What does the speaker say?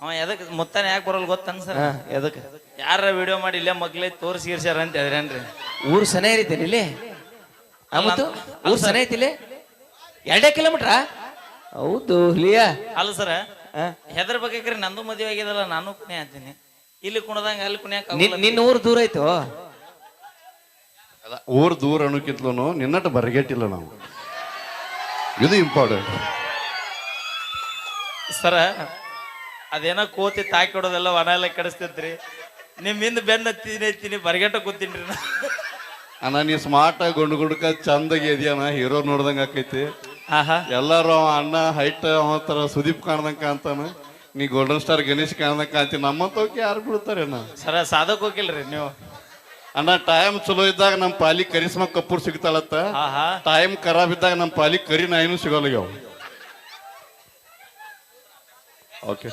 ಅವ ಎದಕ್ ಮುತ್ತಾನೆ ಯಾಕೆ ಬರೋಲ್ ಗೊತ್ತನ್ ಸರ್? ಎದಕ್ಕೆ ಯಾರ ವಿಡಿಯೋ ಮಾಡಿ ಇಲ್ಲೇ ಮಗ್ಲೇ ತೋರಿಸಿರ್ಸ್ಯಾರ ಅಂತ ಹೇಳಿದ್ರೇನ್ರಿ? ಊರು ಸನ ಇರಿತೇನೆ ಇಲ್ಲಿ ಮತ್ತು ಊರು ಸನ ಐತಿ ಇಲ್ಲಿ 2 ಕಿಲೋಮೀಟ್ರಾ? ಹೌದು ಹುಲಿಯಾ. ಅಲ್ಲ ಸರ, ಹೆದರ್ ಬೇಕ್ರಿ ನಂದು ಮದುವೆ ಆಗಿದಲ್ಲ, ನಾನು ಕುಣೆ ಅಂತೀನಿ. ಇಲ್ಲಿ ಕುಣದಂಗ ಅಲ್ಲಿ ಕುಣಿಯಾಕ ನಿನ್ನ ಊರು ದೂರ ಆಯ್ತು. ಊರ್ ದೂರ ಅನ್ನೋಕ್ಕಿಂತಲೂ ನಿನ್ನಟ್ಟು ಬರಗೇಟಿಲ್ಲ ನಾವು, ಇದು ಇಂಪಾರ್ಟೆಂಟ್ ಸರ. ಅದೇನೋ ಕೋತಿ ತಾಕಿಡೋದೆಲ್ಲ ವನ ಎಲ್ಲ ಕೆಡಿಸ್ತೈತ್ರಿ. ನಿಮ್ ಹಿಂದ್ ಬೆನ್ನ ಹತ್ತೀನಿ ಬರಗೇಟ ಕೂತೀನ್ರಿ ನಾ. ಅಣ್ಣ ನೀ ಸ್ಮಾರ್ಟ್ ಆಗಿ ಗುಂಡ್ಕ ಚಂದಾಗಿ ಇದೆಯಣ್ಣ, ಹೀರೋ ನೋಡ್ದಂಗ ಆಕೈತಿ. ಆಹಾ, ಎಲ್ಲಾರು ಅವ ಅಣ್ಣ ಹೈಟ್ ಅವತರ ಸುದೀಪ್ ಕಾಣ್ದಂಗ ಕಾಣ್ತಾನ, ನೀ ಗೋಲ್ಡನ್ ಸ್ಟಾರ್ ಗಣೇಶ್ ಕಾಣ್ದಂಗ ಕಾಣ್ತಿ. ನಮ್ಮಂತವಕ್ಕೆ ಯಾರು ಬೀಳ್ತಾರೆ ಅಣ್ಣ? ಸರ ಸಾಧಕ್ ಹೋಗಿಲ್ರಿ ನೀವು? ಅಣ್ಣ ಟೈಮ್ ಚಲೋ ಇದ್ದಾಗ ನಮ್ಮ ಪಾಲಿ ಕರಿಸ್ಮಾ ಕಪೂರ್ ಸಿಗ್ತಾಳತ್ತ, ಆಹಾ, ಟೈಮ್ ಖರಾಬ್ ಇದ್ದಾಗ ನಮ್ಮ ಪಾಲಿ ಕರಿ ನಾಯಿನೂ ಸಿಗೋಲ್ಲ. ಓಕೆ.